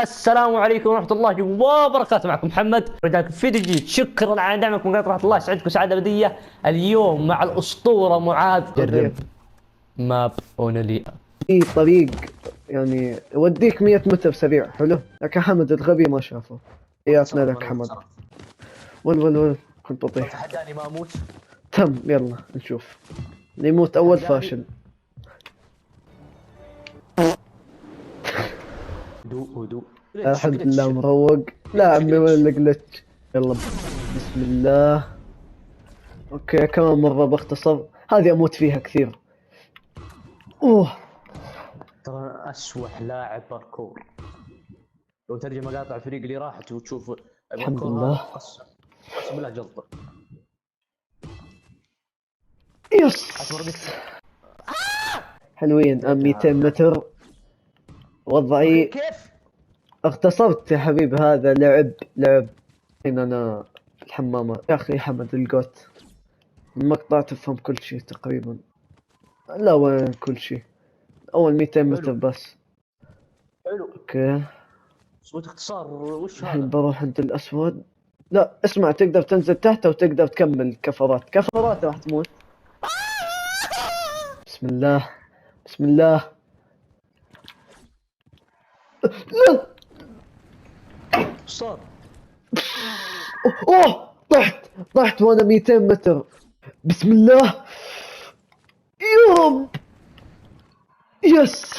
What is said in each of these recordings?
السلام عليكم ورحمة الله وبركاته. معكم محمد، رجعكم في فيديو جديد. شكرا على دعمكم قناة رحمة الله، يسعدكم سعادة أبدية. اليوم مع الأسطورة معاذ جرب ماب اونلي. في طريق يعني يوديك 100 متر سريع حلو، لكن حمد الغبي ما شافه. حياتنا لك حمد. ول كنت بطيح. تحداني ما اموت. تم، يلا نشوف اللي يموت اول فاشل. هدوء. الحمد لله مروق. لا عمي ولا جلتش. يلا بسم الله. اوكي كمان مرة باختصر، هذه اموت فيها كثير. اوه ترى أسوح لاعب باركور. لو ترجع مقاطع الفريق اللي راحت وتشوف الحمد الباركور لله. هذا، قسم بالله جلطة. يس حلوين. 200 متر وضعي. كيف؟ اغتصبت يا حبيبي، هذا لعب. هين انا في الحمامة يا اخي. حمد القوت المقطع تفهم كل شيء تقريبا. لا وين كل شيء؟ اول 200 متر بس. حلو. اوكي صوت اختصار وش الحين هذا؟ بروح عند الاسود. لا اسمع، تقدر تنزل تحت وتقدر تكمل كفرات راح تموت. بسم الله بسم الله. لا صار اوه طحت وانا 200 متر. بسم الله. يوم يس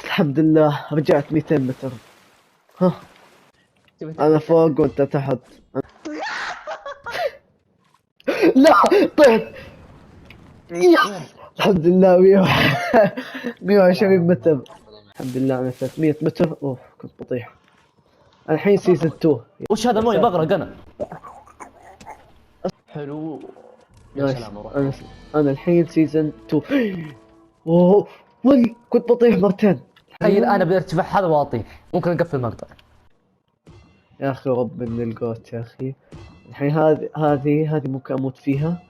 الحمد لله رجعت 200 متر. ها انا فوق وانت تحت. لا طحت. يس الحمد لله. 120 متر. الحمد لله انا 300 متر. اوه كنت بطيح. الحين سيزون 2. وش هذا المويه؟ بغرق انا. حلو. يا سلام انا الحين سيزون 2. اوه كنت بطيح مرتين. تخيل انا بارتفاع هذا واطيح، ممكن نقفل المقطع. يا اخي رب من القوت يا اخي. الحين هذه ممكن اموت فيها.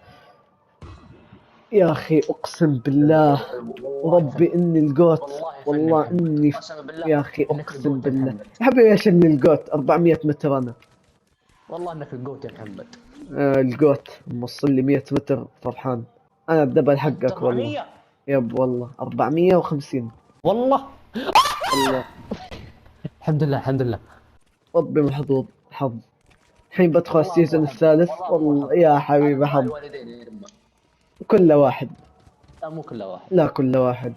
يا اخي اقسم بالله وربي اني القوت. والله اني يا اخي اقسم بالله يا حبيبي. ايش اني القوت؟ 400 متر انا. والله انك الجوت يا محمد. القوت موصل لي 100 متر فرحان. انا الدبل حقك والله. يب والله 450 والله. والله. الحمد لله. ربي محظوظ حظ. الحين بدخل السيزون الثالث. والله يا حبيبي حظ. كل واحد. لا مو كل واحد. لا كل واحد.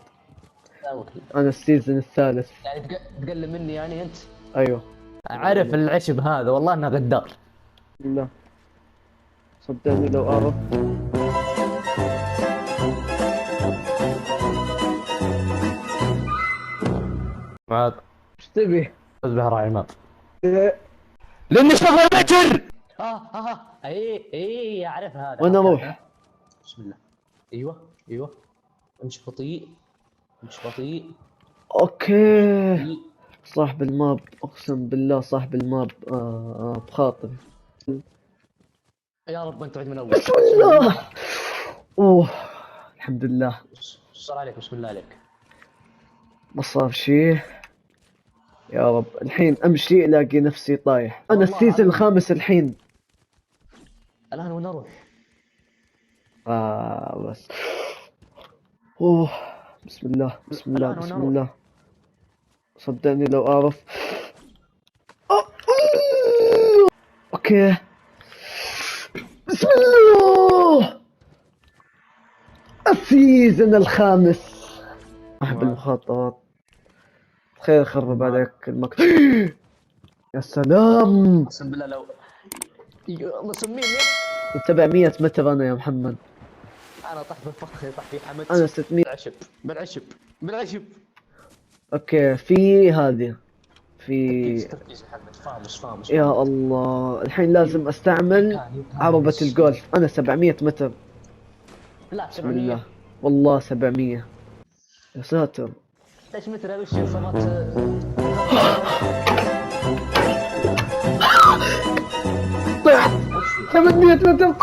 لا مو كل. انا السيزون الثالث. يعني تقلل مني يعني انت؟ ايوه. عارف العشب هذا والله انه غدار. لا صدقني لو اعرف. معاذ ايش تبي؟ اصبح راعي الماب لاني شغل المتر. اي اعرف هذا. وين اروح؟ بسم الله. ايوه امشي بطيء. اوكي صاحب الماب، اقسم بالله صاحب الماب. بخاطري. يا رب انت تعيد من اول. بسم الله. اوه الحمد لله. صار عليك. بسم الله عليك. ما صار شيء يا رب. الحين امشي الاقي نفسي طايح. انا السيزون الخامس الحين. الان وين اروح؟ بس اوه بسم الله. صدقني لو اعرف. اوكي بسم الله. السيزون الخامس. احب المخاطرات. خير خرب عليك المكتب. يا سلام. اقسم بالله لو الله سميني. 700 متر انا يا محمد. انا طحت بالفخ، طحت في حمد. انا 600. بالعشب. اوكي في هذه تركيز محمد. فاموس. يا الله الحين لازم استعمل عربة الجولف. انا 700 متر. لا بسم الله والله 700. يا ساتر. ليش متر وش صمت؟ طحت 800 متر.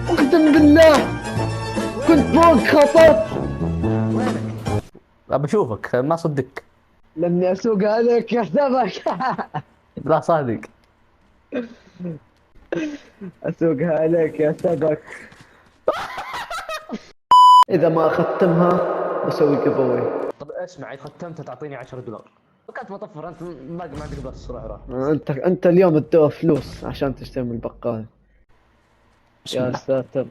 اقسم بالله كنت فوق خطط. بشوفك ما صدق. لاني اسوق عليك يا سمك. لا صادق. اسوقها عليك يا سمك. اذا ما اختمها بسوي جيفاوي. طب اسمع، اذا ختمتها تعطيني $10. وكانت مطفر انت ما تقدر الصراحه. انت اليوم تدور فلوس عشان تشتري من البقال. بسم يا الله. ساتر.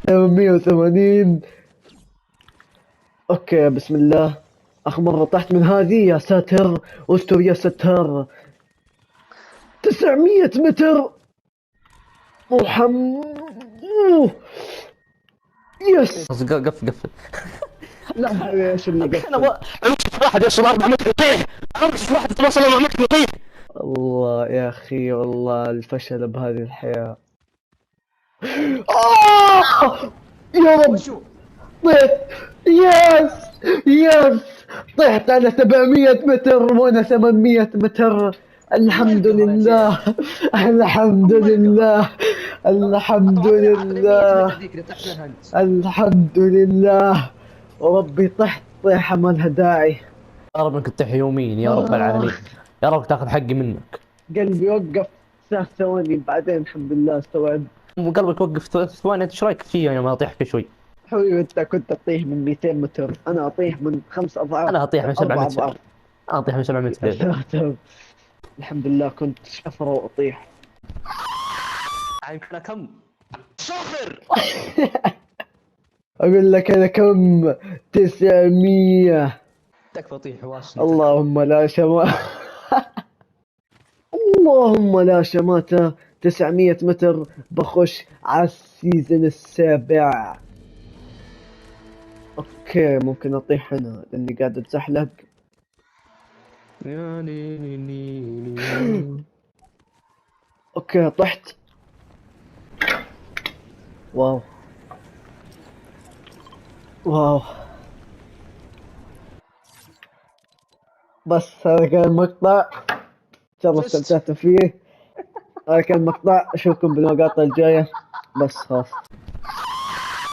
180. اوكي بسم الله. اخر مرة طحت من هذه يا ساتر، استر يا ستار. 900 متر. أوه. يس. قفل. لا ايش اللي انا قفل؟ امسك واحد يوصل 4 متر يطيح، امسك واحد توصل 4 متر يطيح. الله يا اخي والله الفشل بهذه الحياة. آه! يا رب وشو؟ طحت. يس يس. طحت على 700 متر وانا 800 متر. الحمد لله. الحمد لله. الحمد لله. الحمد لله. وربي طحت طيحة ما لها داعي. يا رب انك تطيح يومين يا رب العالمين. يا رب تاخذ حقي منك. قلبي وقف 3 ثواني بعدين الحمد لله استوعب. قلبك وقف ثواني. انت ايش رايك فيا يوم اطيح شوي؟ حبيبي انت كنت تطيح من 200 متر، انا اطيح من 5 اضعاف. انا اطيح من 7 4 متر. أضعاف. انا اطيح من 7 يا متر. ساتر. الحمد لله كنت شفرة واطيح. يمكن كم؟ صفر. اقول لك انا كم؟ 900. تكفى طيح واسم. اللهم لا شماتة. اللهم لا شماتة. 900 متر بخش على السيزن السابع. اوكي ممكن اطيح هنا لاني قاعد اتزحلق. اوكي طحت. واو واو. بس هذا كان المقطع، ان شاء الله استمتعتوا فيه. هذا كان المقطع، اشوفكم بالمقاطع الجاية. بس خلاص.